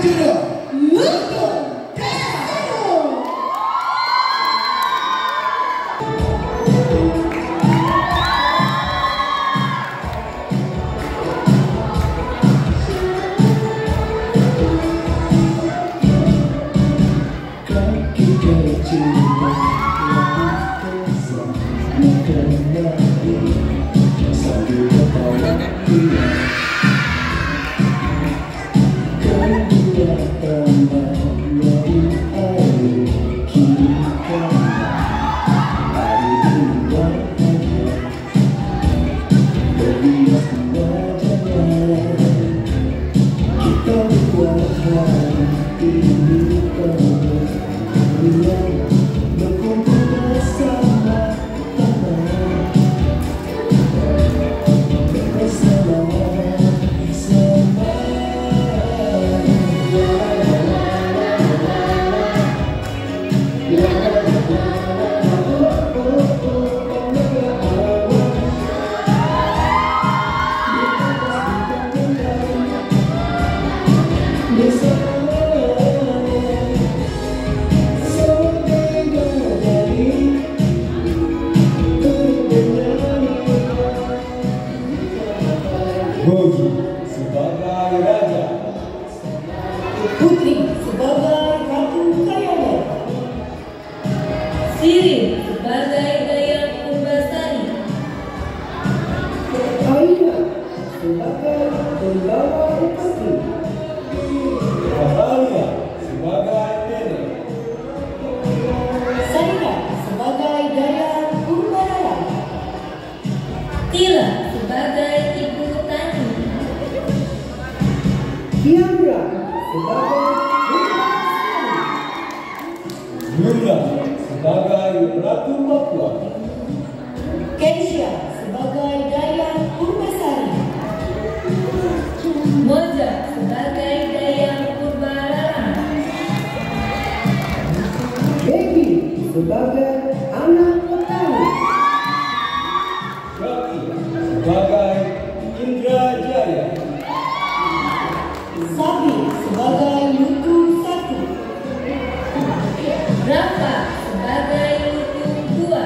Junior, London Casino. Bogi sebagai raja, Putri sebagai ratu kayangan, Sirin sebagai Dayang Purbasari, Aina sebagai pembawa upati, Rahalia sebagai nenek, Sarika sebagai Dayang Purbarara, Tila sebagai Ibu Tani, Kiamra sebagai Purbasari, Yunda sebagai ratu Papua, Keisha sebagai Dayang Purbasari, Moza sebagai Dayang Purbarara, Becky sebagai anak petani, Shakti sebagai Indra Jaya, Sabi sebagai Lutu Satu, Rafa sebagai Lutu Dua,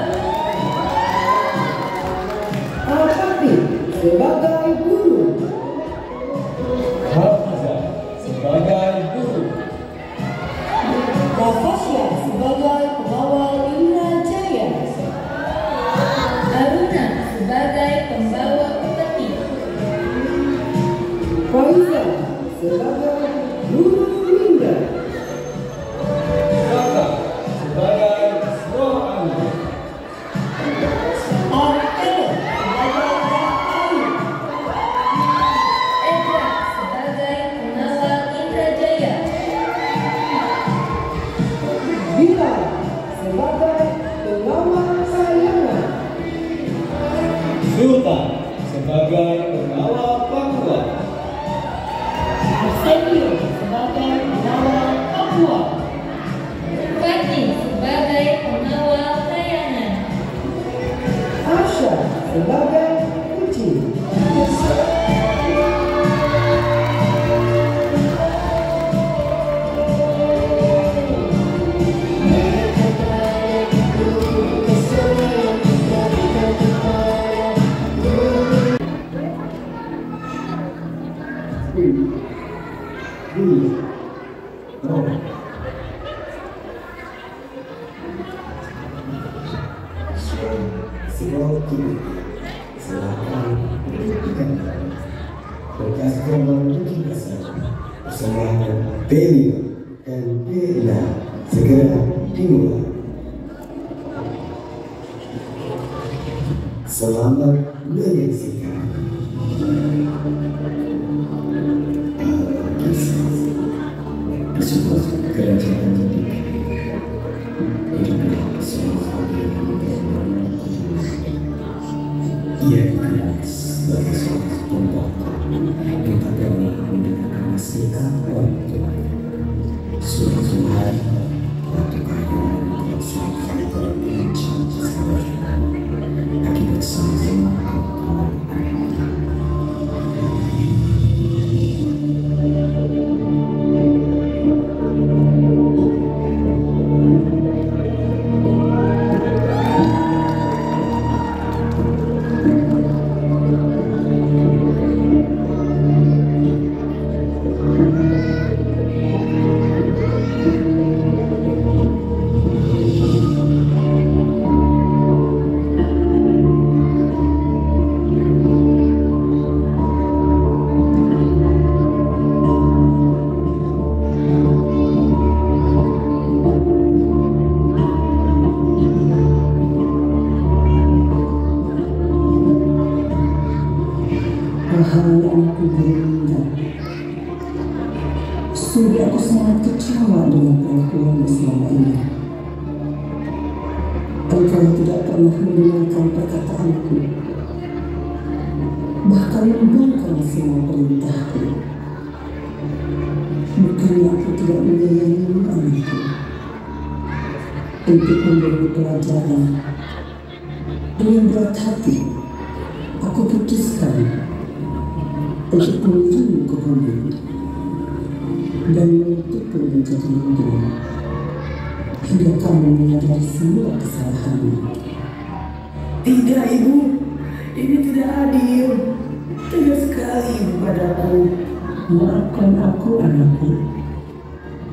Alpati sebagai guru, Hafiza sebagai guru, Rafasya sebagai pengawal Indra Jaya, Aruna sebagai pembawa upeti, Faiza sebagai guru Linda, Saka sebagai Rohani, Artelo sebagai Rahayu, Edra sebagai pengawal Indra Jaya, Bila sebagai pengawal kayangan, Sultan sebagai pengawal Papua, Arsenio sebagai pengawal Papua, Fatih sebagai pengawal Kayangan, Asha sebagai kucing, Beni dan Bella segera dimulai. Selamat menyaksikan. Kisah sebuah kerajaan ketika hiduplah seorang ia dikenal sebagai seorang pembawa yang tak pernah mendengarkan nasihat orang tua. Suatu hari waktu kayu berlangsung pada puncak akibat sama Hai anakku Gurunda, sungguh aku sangat kecewa dengan perlakuanmu selama ini. Engkau tidak pernah mendengarkan perkataanku, bahkan membangkang semua perintahku. Bukannya aku tidak menyayangimu anakku. Untuk memberi pelajaran, dengan berat hati aku putuskan untuk mengirimmu ke bumi dan menuntutmu menjadi lindung hingga kamu menyadari semua kesalahanmu. Tidak, Ibu. Ini tidak adil. Tegas sekali Ibu padaku. Maafkan aku anakku.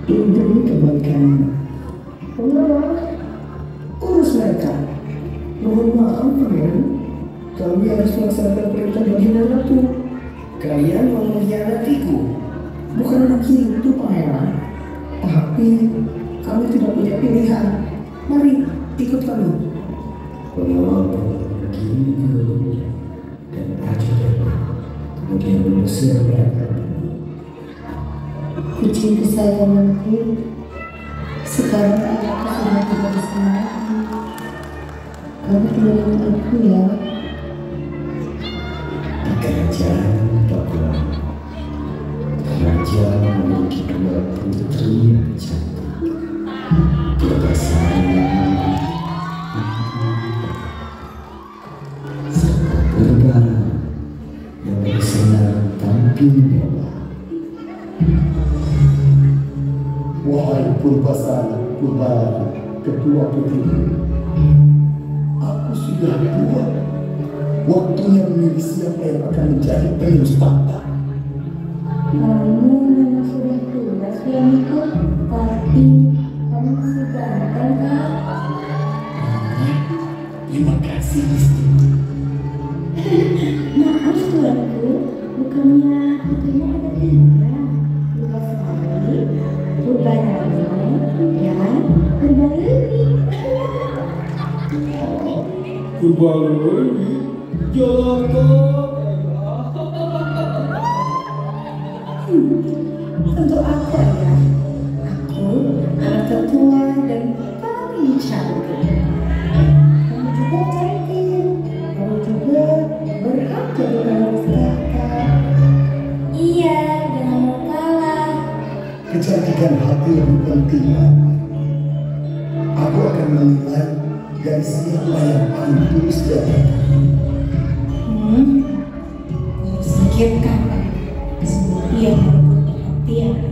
Ini demi kebaikanmu. Urus mereka. Mohon maaf, Pangeran. Kami harus melaksanakan perintah Baginda Ratu. Kalian mau mengkhianatiku. Bukan anak itu, Pangeran. Tapi kami tidak punya pilihan. Mari, ikut kami. Pengawal begini dulu dan Raja kemudian mengusir mereka. Kucing kesayanganku, sekarang aku sudah tidak bersama lagi. Kamu tinggalin aku ya. Di kerajaan Papua, raja memiliki dua putri yang cantik. Kebesaran serta Purba yang bersinar tampil mewah. Wahai Purbasana, Purbaya, kedua putri, aku sudah tua. Waktunya memilih siapa yang akan menjadi penerus tahta. Kamu memang sudah tua suamiku, tapi kamu masih ganteng kan? Terima kasih, istri. Maaf tuanku, bukannya ada tiga, Purba Sari, Purba Rama, dan Purba Lewi. Purba Lewi, Jalaka. Untuk apa ya? Aku anak tertua dan paling cantik. Kamu juga cantik. Kamu juga berhak jadi penerus tahta. Iya, jangan mau kalah. Kecantikan hati lebih penting, Pak. Aku akan menilai dari siapa yang paling tulus dari Harus singkirkan semua yang merebut perhatian.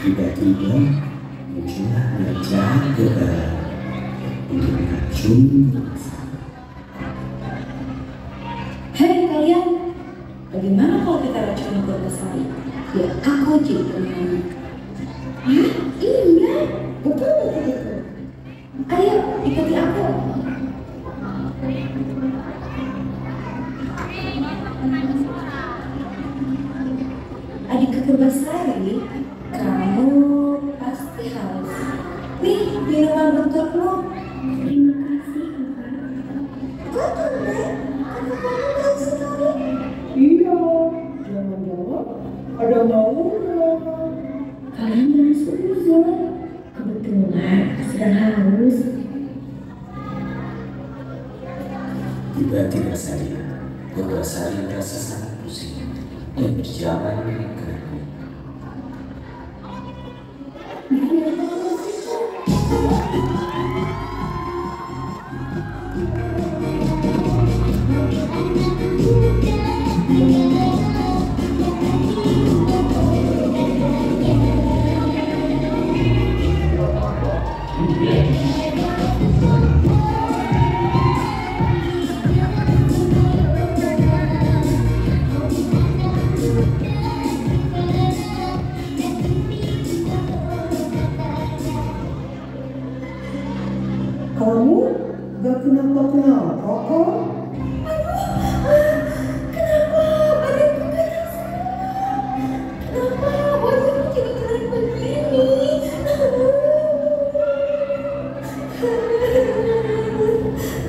Tiba-tiba muncullah raja Gegara untuk meracuni bangsa. Hei kalian, bagaimana kalau kita racuni Purba Sari? Biar aku jadi pemenang. Hah? Iya, betul begitu. Ayo, ikuti aku. Adik Purba Sari, kamu pasti haus. Nih, minuman untukmu. Terima kasih, Kakak. Kok tumben? Kakak kamu haus sekali. Iya, jangan-jangan ada maunya. Kalian jangan suzon. Kebetulan sedang haus. Tiba-tiba saja Purba Sari merasa sangat pusing. dan berjalan mereka. Kamu gak kenapa-kenapa kok? Kenapa badanku kena Kenapa wajahku jadi keren begini?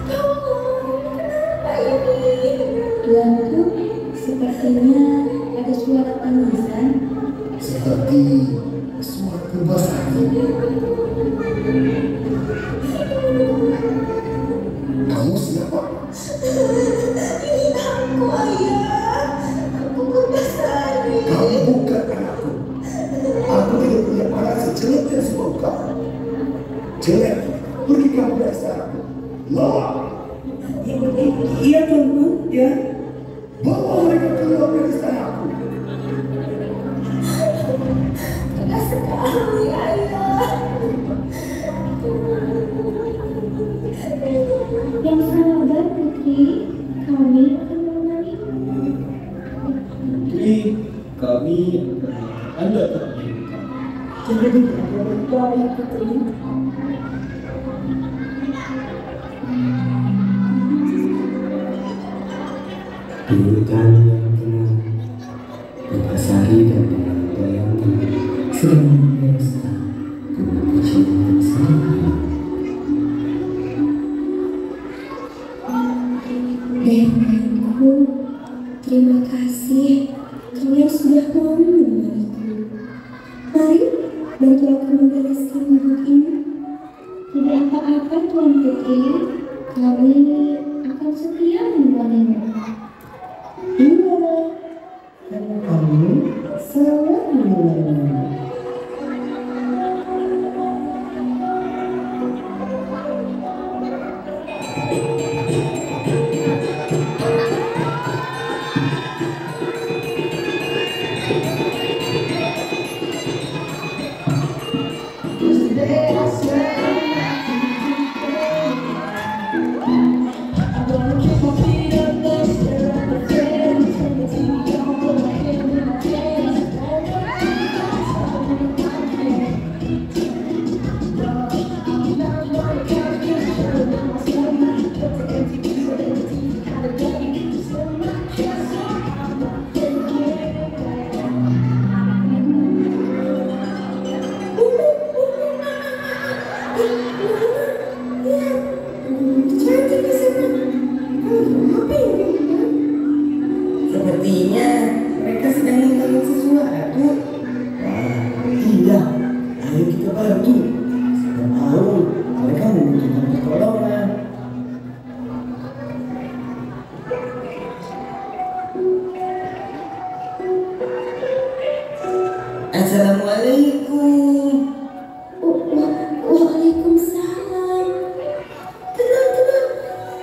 Tolong, kenapa ini? Tuanku, sepertinya ada suara tangisan. Seperti suara berbahasa. Kamu siapa? Ini aku, ayah. Aku Purbasari. Kamu bukan anakku. Aku tidak punya anak sejelek dan sebongkar. Jelek, pergi kamu dari istanaku. Lawan. Iya tuanku, ya. Bawa mereka keluar dari istanaku. Tegas sekali, ayah. Yang sabar Putri, kami akan menemanimu. Putri, kami Anda terakhir. Jadi tidak baik Putri. Dulu kali yang tenang, Purbasari dan bayang-bayang sedang berpesta dengan kecil sendiri. Denganku, terima kasih kalian sudah mau menemaniku. Mari bantu aku membereskan bubuk ini. Tidak apa-apa Tuan Putri, kami akan setia menemanimu. Iya, karena kamu sangat menemani. Sepertinya mereka sedang membangun sesuatu. Wah, iya, ayo kita bantu. Siapa tahu mereka membutuhkan pertolongan. Assalamualaikum. Waalaikumsalam. Tenang.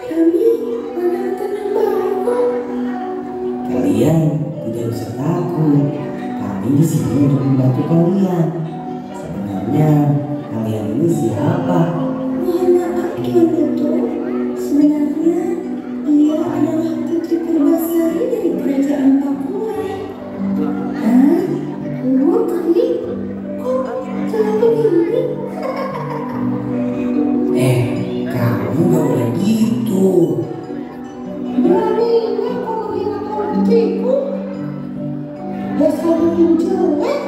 Kami menantikan Bapak. Kalian tidak usah takut. Kami di sini untuk membantu kalian. Sebenarnya kalian ini siapa? Mohon maaf, Tuan Putu. Sebenarnya ia adalah Putri Purbasari dari Kerajaan Pakuan. Hah? Putri? Kok jadi begini? Kamu gak boleh gitu. Beraninya kau bilang putriku. Dasar bikin jelek.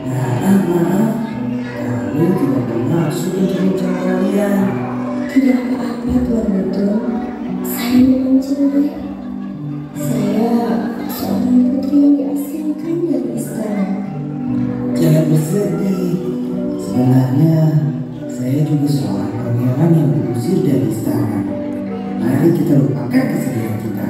Maaf. Kami tidak bermaksud untuk mencela kalian. Tidak apa-apa Tuan Putu. Saya memang jelek. Saya seorang putri yang diasingkan dari istana. Jangan bersedih. Sebenarnya saya juga seorang pangeran yang diusir dari istana. Mari kita lupakan kesedihan kita.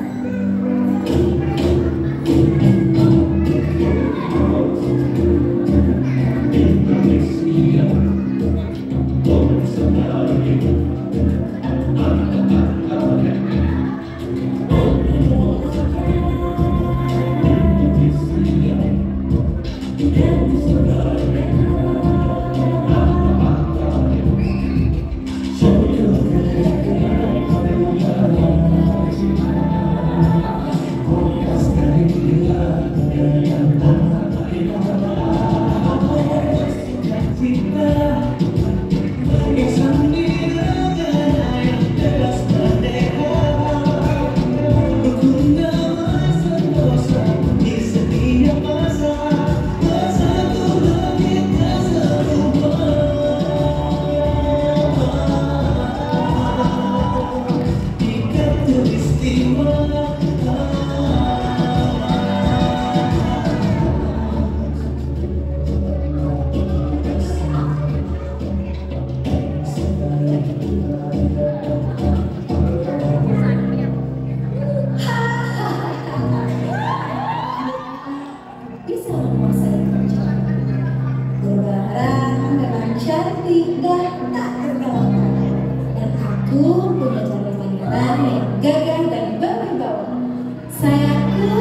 cantik dan tak terkalahkan. Dan aku punya calon pangeran yang gagah dan berwibawa. Sayangku,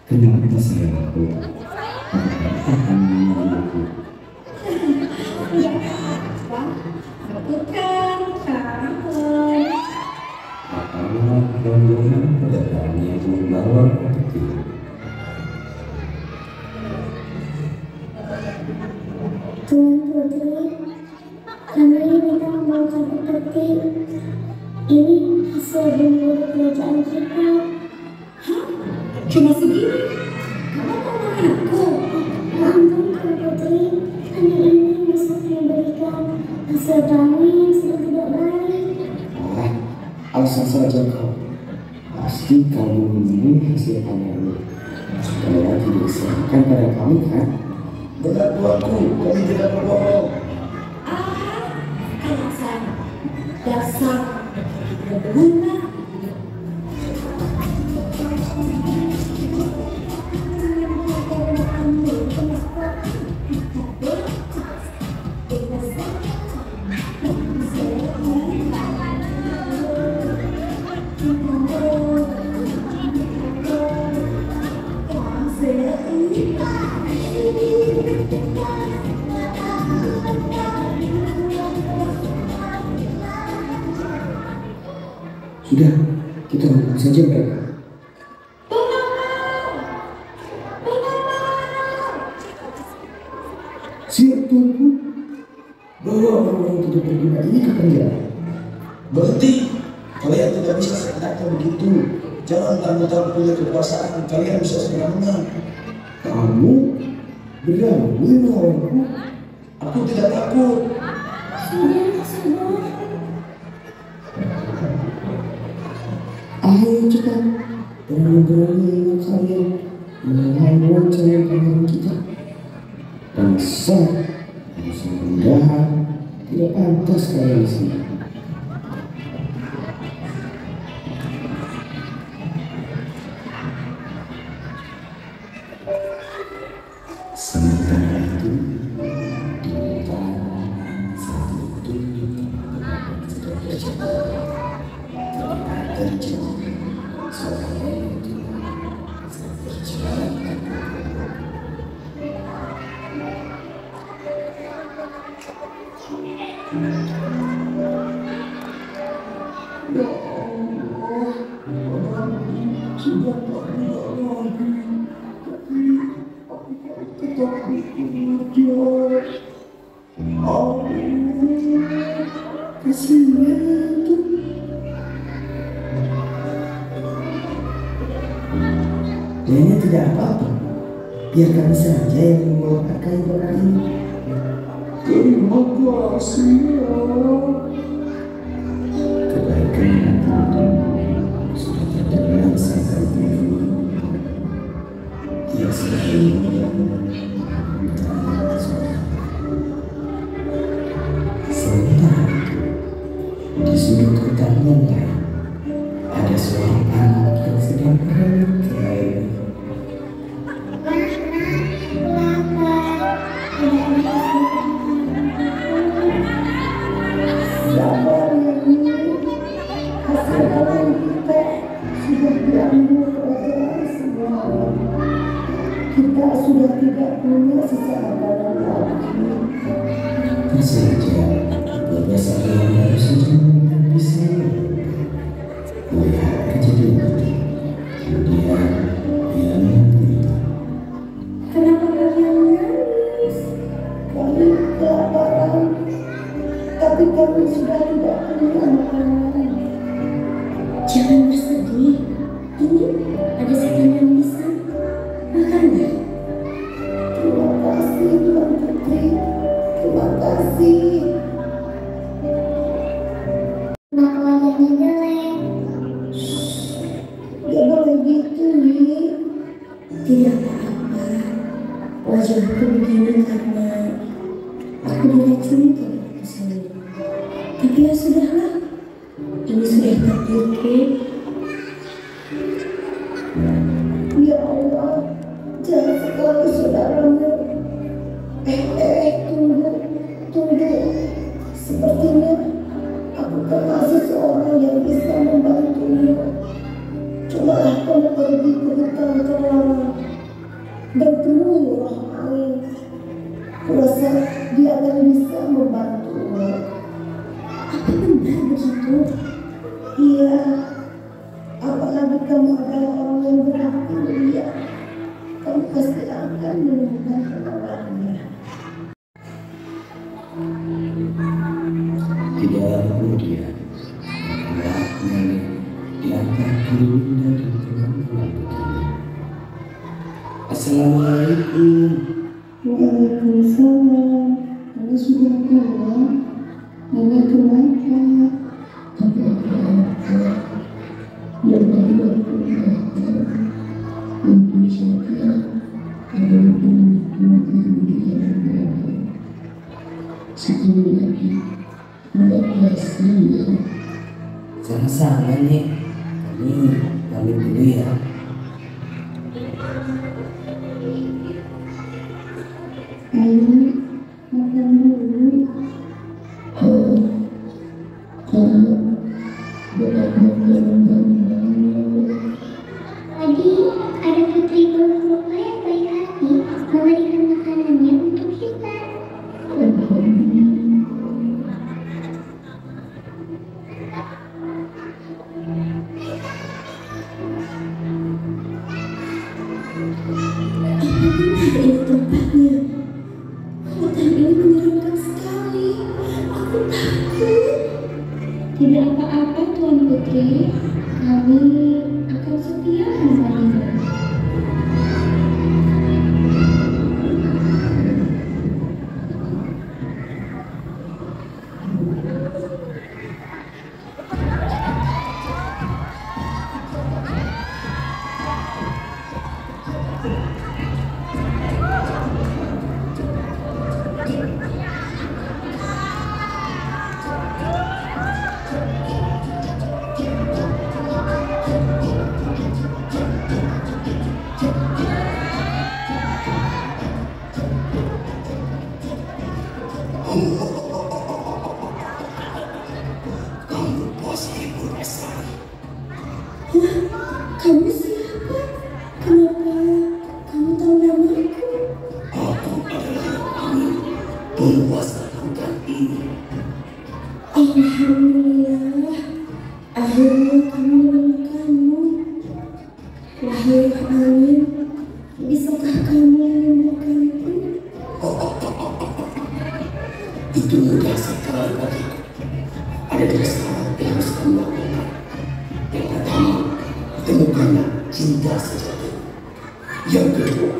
Kenapa sayangku? bukan kamu. Apakah rombongan pedagang yang membawa peti? Tuan Putri, kami minta membawakan upeti. Ini hasil bumbur kerajaan kita. Cuma segini? Kamu mau makan aku? Ampun Tuan Putri, kami ingin bisa memberikan hasil kami yang sudah tidak baik. Alasan saja kau. Pasti kamu membunuh hasil panenmu supaya tidak diserahkan pada kami, kan? Benar tuanku, kami tidak berbohong. Alasan dasar berguna. Sudah, kita hukum saja mereka. Siap tuanku. Bawa orang-orang tidak berguna ini ke penjara. Berhenti, kalian tidak bisa seenaknya begitu. Jangan tamu-tamu punya kekuasaan, kalian bisa semena-mena. Kamu berani melawanku? Aku tidak takut. Sudah. Ayo cepat, berani-berani kalian melawan calon pangeran kita. Bangsa rendahan tidak pantas kalian di sini. Sementara itu, di utara satu tubuh sedang berjalan. Terjadi suara itu sedang berjalan. Ini tidak apa-apa. Biar kami saja yang membawakan kayu bakar ini. Terima kasih. Kebaikan hati sudah terdengar sampai dulu. Ia sudah sementara itu, di sudut hutan yang lain, ada seorang anak yang sedang berlari. Kita sudah tidak punya seseorang lagi. Saja, beberapa yang baru saja bisa melihat Wajahku begini karena aku diracuni kali kesini. Tapi ya sudahlah, ini sudah takdirku. Ya Allah, jangan sekali saudaramu. Tunggu. Sepertinya aku termasuk seorang yang bisa membantumu. Cobalah kamu pergi ke hutan terlarang dan temui Rahmain. Kurasa dia akan bisa membantumu. Apa benar begitu? Iya. Apalagi kamu adalah orang yang berhati mulia, kamu pasti akan menemukan penolongnya. Tidak lama kemudian, Allah mengalir di antara Linda dan teman-teman begini. Assalamualaikum. Waalaikumsalam. Kamu sudah pulang? Nenek kenapa? Yang baru aku ingatkan untuk saya ada sekali lagi terima kasih ya. Sama-sama nih, kami pamit dulu ya. Ayo, makan dulu. Kalian dapat makanan Tadi ada putri burung rupa yang baik hati memberikan makanannya untuk kita. Ini tempatnya. Hutan ini menyeramkan sekali. Aku takut. Tidak apa-apa Tuan Putri. Kami akan setia menemanimu. Kamu bos Ibu Lestari. Kamu siapa? Kenapa kamu tahu namaku? Aku adalah Amin, penguasa hutan ini. Alhamdulillah, akhirnya kami menemukanmu. Wahai Rahmain, bisakah kamu menemukanku? Itu mudah sekali bagiku. Ada dua syarat yang harus kamu lakukan. Yang pertama, temukanlah cinta sejati. Yang kedua,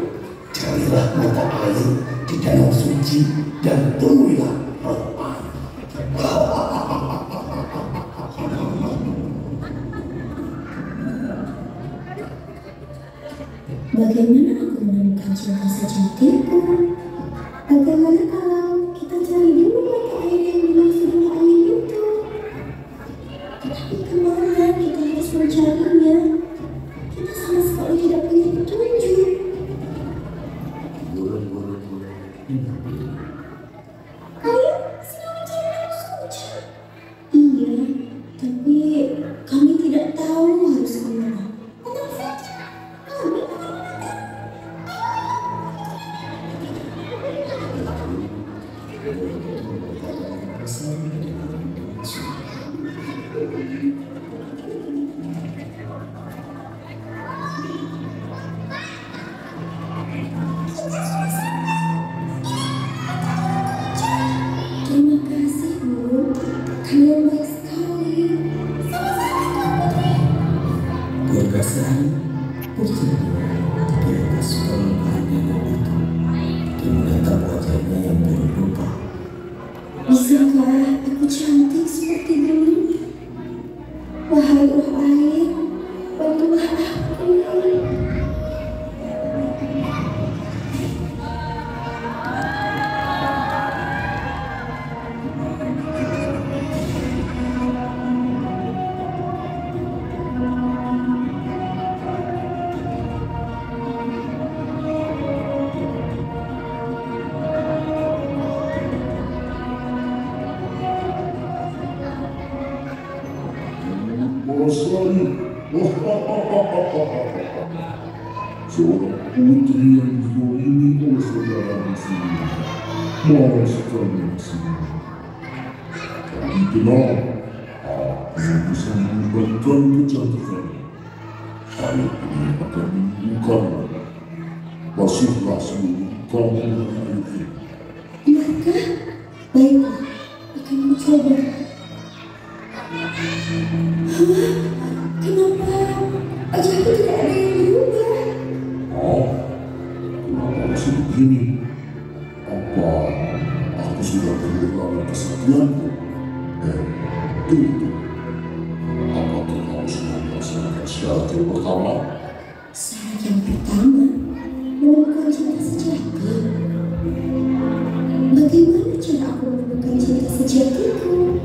carilah mata air di danau suci dan temuilah Rahman. Bagaimana aku menemukan cinta sejatiku? Bagaimana kalau kita cari dulu mata air yang dimaksud dengan air itu? Tetapi kemana kita harus mencarinya? Kita sama sekali tidak punya petunjuk. Kalian sedang mencari air suci? Iya, tapi kami tidak tahu harus kemana. Tenang saja, kami akan menemukan. Terima kasih, Bu. Kalian baik sekali. Berkesan, bersedia, mereka suka menghargai itu. Dan menatap wajahnya yang buruk rupa. Bisakah aku cantik seperti dulunya? Wahai roh air, bantulah aku. Lestari. Seorang putri yang dizolimi oleh saudaranya sendiri. Marah sekali Maksima. Tapi tenang, aku yang bisa mengubahkan kecantikannya. Air ini akan menyembuhkannya. Basuhlah seluruh kamu dengan air ini. Maka, baiklah, akan mencoba. Kenapa wajahku tidak ada yang berubah? Kenapa masih begini? Apa aku sudah kehilangan kesaktianku? Tunggu. Apa kamu sudah melaksanakan syarat yang pertama? Syarat yang pertama, menemukan cinta sejati. Bagaimana cara aku menemukan cinta sejatiku?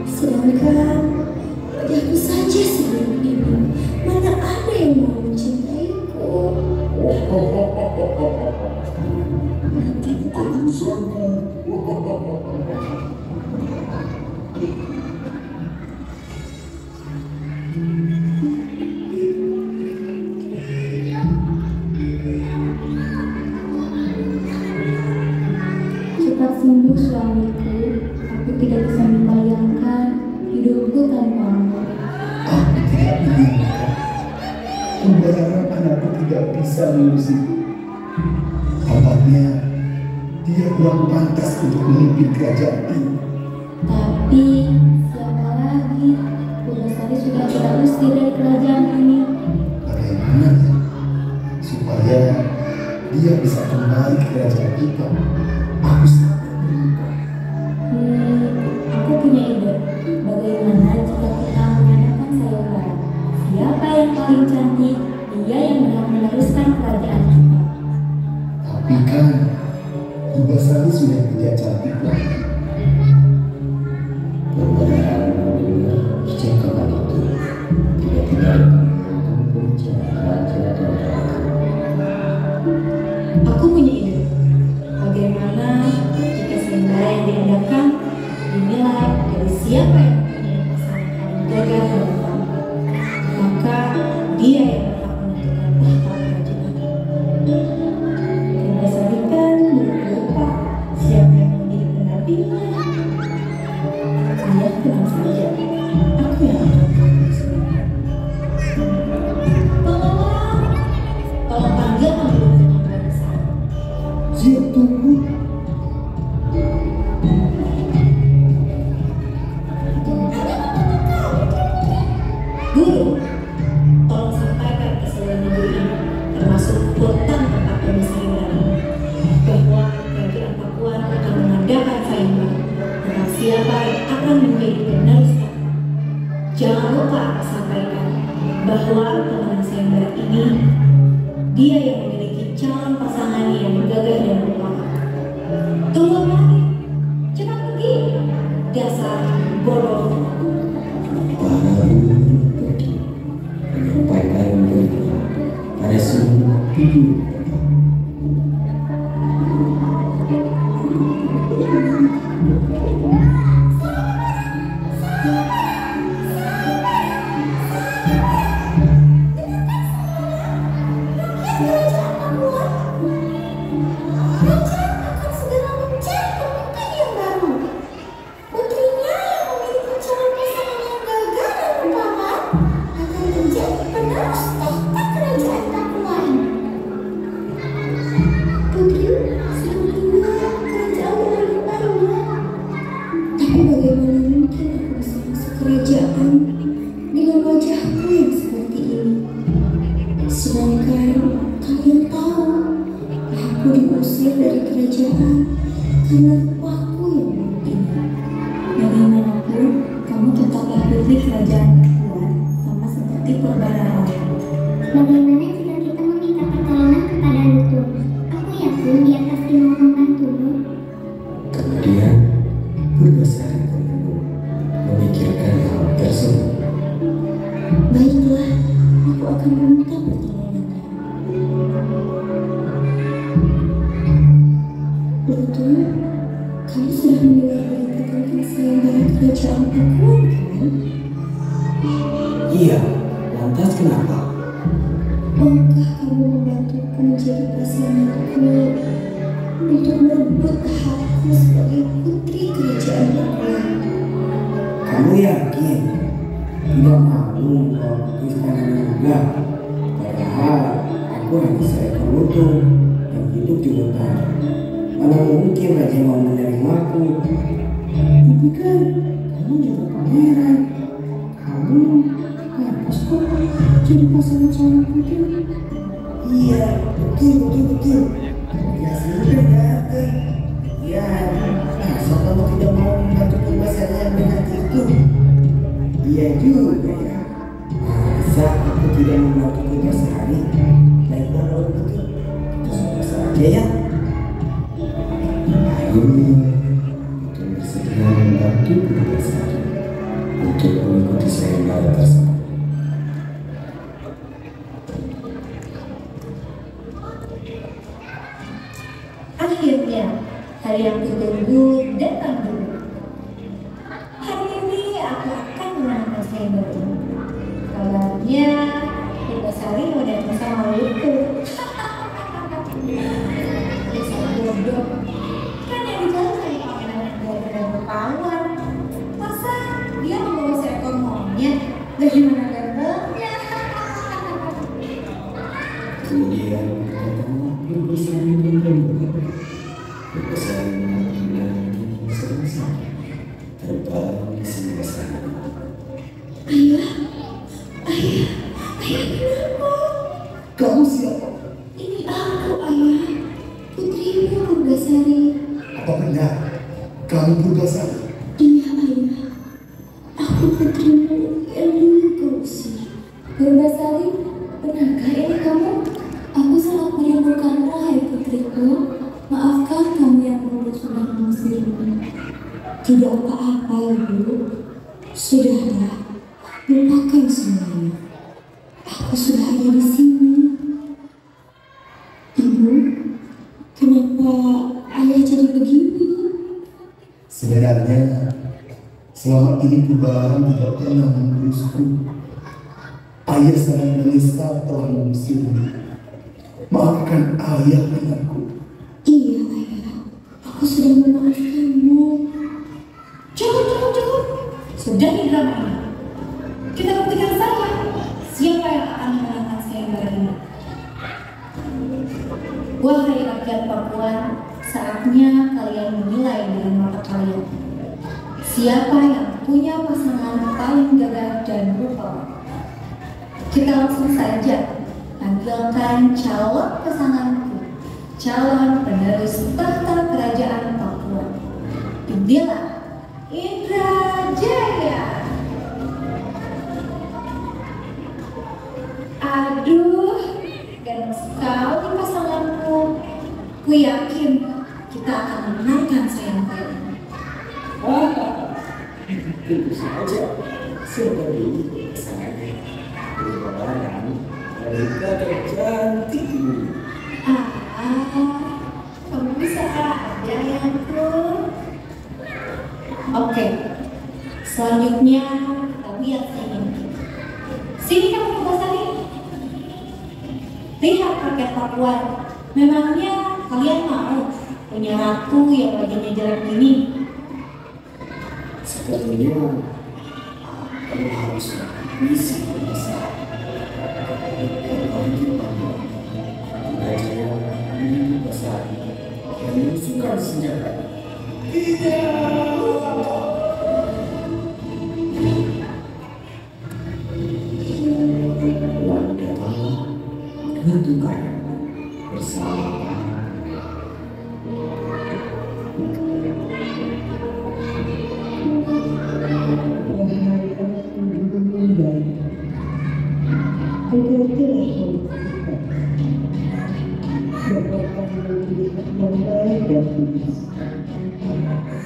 Sedangkan wajahku saja sebelum ini, mana ada yang mau mencintaiku? Itu bukan urusanku. Cepat sembuh suamiku, aku tidak bisa membayangkan hidupku tanpamu. Aku tidak menyangka pembayaran anakku tidak bisa mengusik. Tampaknya dia kurang pantas untuk memimpin kerajaan ini. Tapi siapa lagi? Purwosari sudah kita usir dari kerajaan ini. Bagaimana ya supaya dia bisa kembali ke kerajaan kita? Aku sangat menyuka. Aku punya ide. Bagaimana jika kita mengadakan sayembara? Siapa yang paling cantik? Dia yang berhak meneruskan kerajaan kita. Tapi kan Purwosari sudah tidak cantik lagi. Kebenaran mendengar percakapan itu. Tiba-tiba pembicara raja dan ratu. Aku punya ide. Bagaimana jika sayembara yang diadakan dinilai dari siapa yang mempunyai pasangan paling gagah dan tampan, maka dia yang berhak menentukan tahta kerajaan. Purwosari kan lupa siapa yang menjadi pendampingnya. Ayah tenang saja, aku yang akan mengurusnya. Tolong panggil pemilik besar. Siap, tunggu. Guru, tolong sampaikan ke seluruh negeri ini, termasuk hutan tempat Purwosari berada, bahwa kerajaan Pakuan akan mengadakan sayembara tentang siapa yang akan menjadi penerus tahta. Jangan lupa sampaikan bahwa pemenang sayembara ini dia yang memiliki calon pasangannya yang gagah dan rupawan. Tunggu lagi, cepat pergi, dasar bodoh. Para guru pergi menyampaikan berita pada semua hidup. Bagaimanapun, kamu tetaplah putri kerajaan Pakuan, sama seperti Purbarara. Bagaimana jika kita meminta pertolongan kepada Lutu? Aku yakin dia pasti mau membantumu. Kemudian Purwosari termenung memikirkan hal tersebut. Baiklah, aku akan meminta pertolongannya. Lutu, kamu sudah mendengar berita tentang sayembara kerajaan Pakuan, kan? Iya, lantas kenapa? Maukah kamu membantuku menjadi pasanganku untuk merebut hakku sebagai putri kerajaan Bakulan? Kamu yakin tidak malu kalau aku istananya juga? Padahal aku hanya seekor lutung yang hidup di hutan. Mana mungkin raja mau menerimaku? Tapi kan kamu juga pangeran. Kamu pantas kok jadi pasangan seorang putri. Iya, betul. Ya sudah datang. Ya, masa kamu tidak mau membantu pembahasannya yang berarti itu? Iya juga ya. Masa aku tidak membantu tugas sehari? Baiklah kalau begitu, kita selesai saja ya. Ayo, kita bersedia membantu tugas hari untuk mengikuti sayembara tersebut. Akhirnya, hari yang kutunggu datang juga. Hari ini aku akan menangkan sayembara ini. Kabarnya, Purbasari mau datang sama Lutu. Bisa bodoh. Kan yang dicari saya pangeran gara-gara berpawar. Masa dia membawa seekor monyet? Bagaimana gantengnya? Kemudian datanglah Purbasari dan Rembulan. Purbasari mengambil sama-sama terbang di sebelah sana. Ayah, kenapa? Kamu siapa? Ini aku, Ayah. Putrimu Purbasari. Apa benar kamu Purbasari? Iya, Ayah. Aku putrimu yang dulu kau usir. Purbasari, benarkah ini kamu? Aku sangat merindukanmu, hai putriku. Maafkan kamu yang dulu sudah mengusirmu. Tidak apa-apa, Ibu. Sudahlah, lupakan semuanya. Aku sudah ada di sini. Ibu, kenapa Ayah jadi begini? Sebenarnya selama ini Purbaran tidak pernah mengurusku. Ayah sangat menyesal telah mengusirmu. Maafkan ayah anakku. Iya, Ayah. Aku sudah memaafkanmu. Cukup. Sudah nih drama ini. Kita buktikan saja siapa yang akan memenangkan sayembara ini. Wahai rakyat Papua, saatnya kalian menilai dengan mata kalian. Siapa yang punya pasangan paling gagah dan rupawan? Kita langsung saja panggilkan calon pasanganku, calon penerus tahta kerajaan Papua. Inilah Indrajaya. Aduh, ganteng sekali pasanganku. Ku yakin kita akan menangkan sayembara ini. Tentu saja, seperti itu pasangannya. Purbaran, wanita tercantik ini. Kamu bisa aja ayahku. Oke, selanjutnya kita lihat saingan kita. Sini kamu Purbasari. Lihat rakyat Papua. Memangnya kalian mau punya ratu yang wajahnya jelek ini? Sepertinya kamu harus mengisi besar. Raja ini besar yang menyusukan senjata. Lalu datanglah menentukan bersama.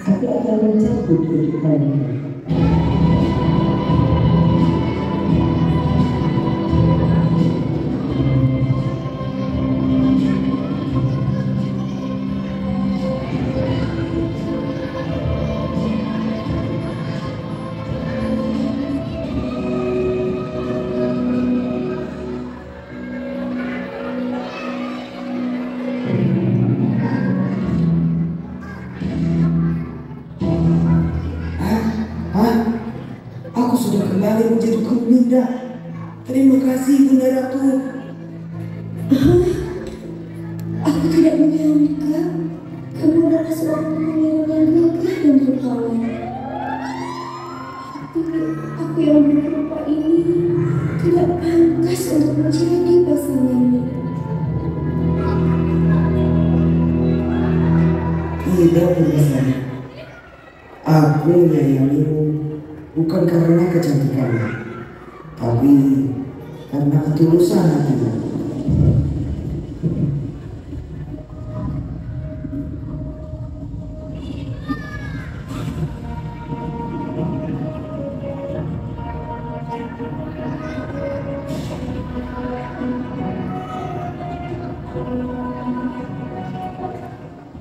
Aku akan mencabut kehidupanmu. sudah kembali menjadi Guru Minda. Terima kasih Bunda Ratu. Aku tidak menyangka kamu adalah seorang pangeran yang gagah dan dermawan. Aku yang berupa ini tidak pantas untuk menjadi pasanganmu. Tidak Purbasari, aku menyayangimu bukan karena kecantikanmu, tapi karena ketulusan hatimu.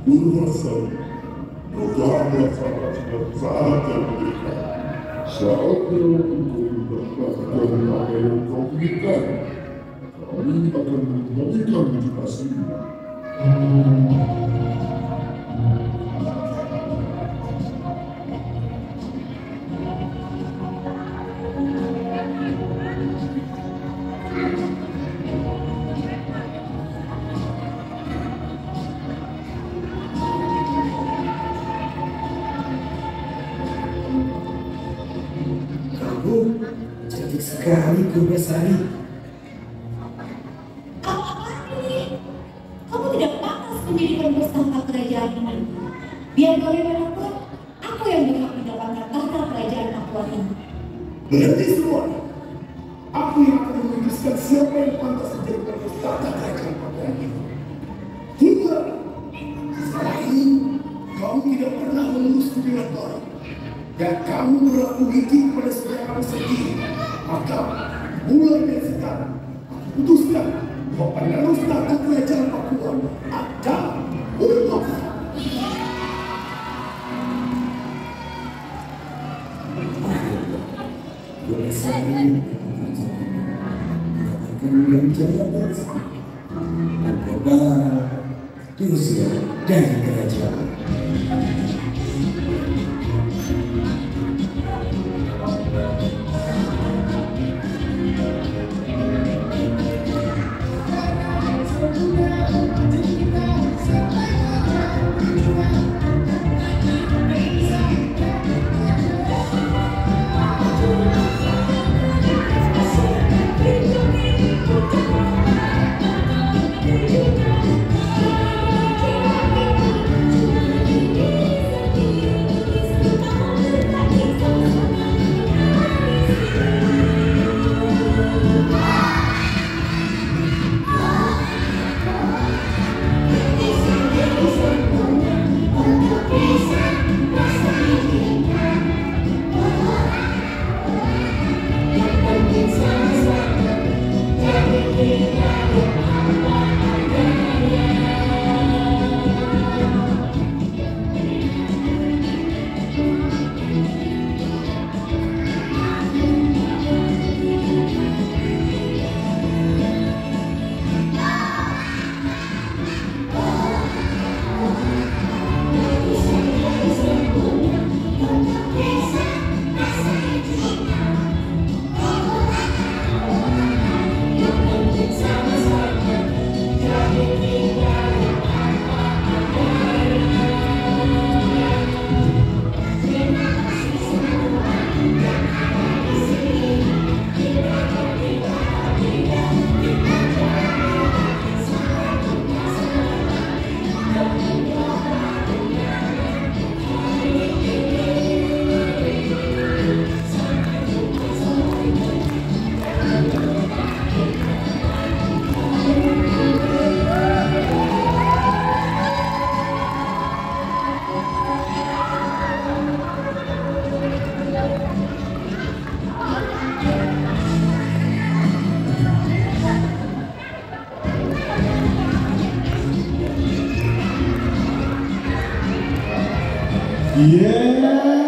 Purbasari, rodamu saat yang dekat. Saatnya untuk mendapatkan apa yang kau inginkan. Kami akan memberikan edukasimu. Cantik sekali Purbasari. Apa ini? Kamu tidak pantas menjadi penerus tahta kerajaan ini. Biar bagaimanapun, aku yang berhak mendapatkan tahta kerajaan Pakuan ini. Berhenti semua. Aku yang akan memutuskan siapa yang pantas menjadi penerus tahta kerajaan Pakuan ini. Hingga sekarang ini, kamu tidak pernah mengurusku dengan baik. Dan kamu berlaku licik pada saudaramu sendiri. Maka mulai dari sekarang aku putuskan bahwa penerus tahta kerajaan Pakuan akan bermakna. Purbasari mendapatkan ganjaran dari sana. Narkoba diusir dari kerajaan. Yeah.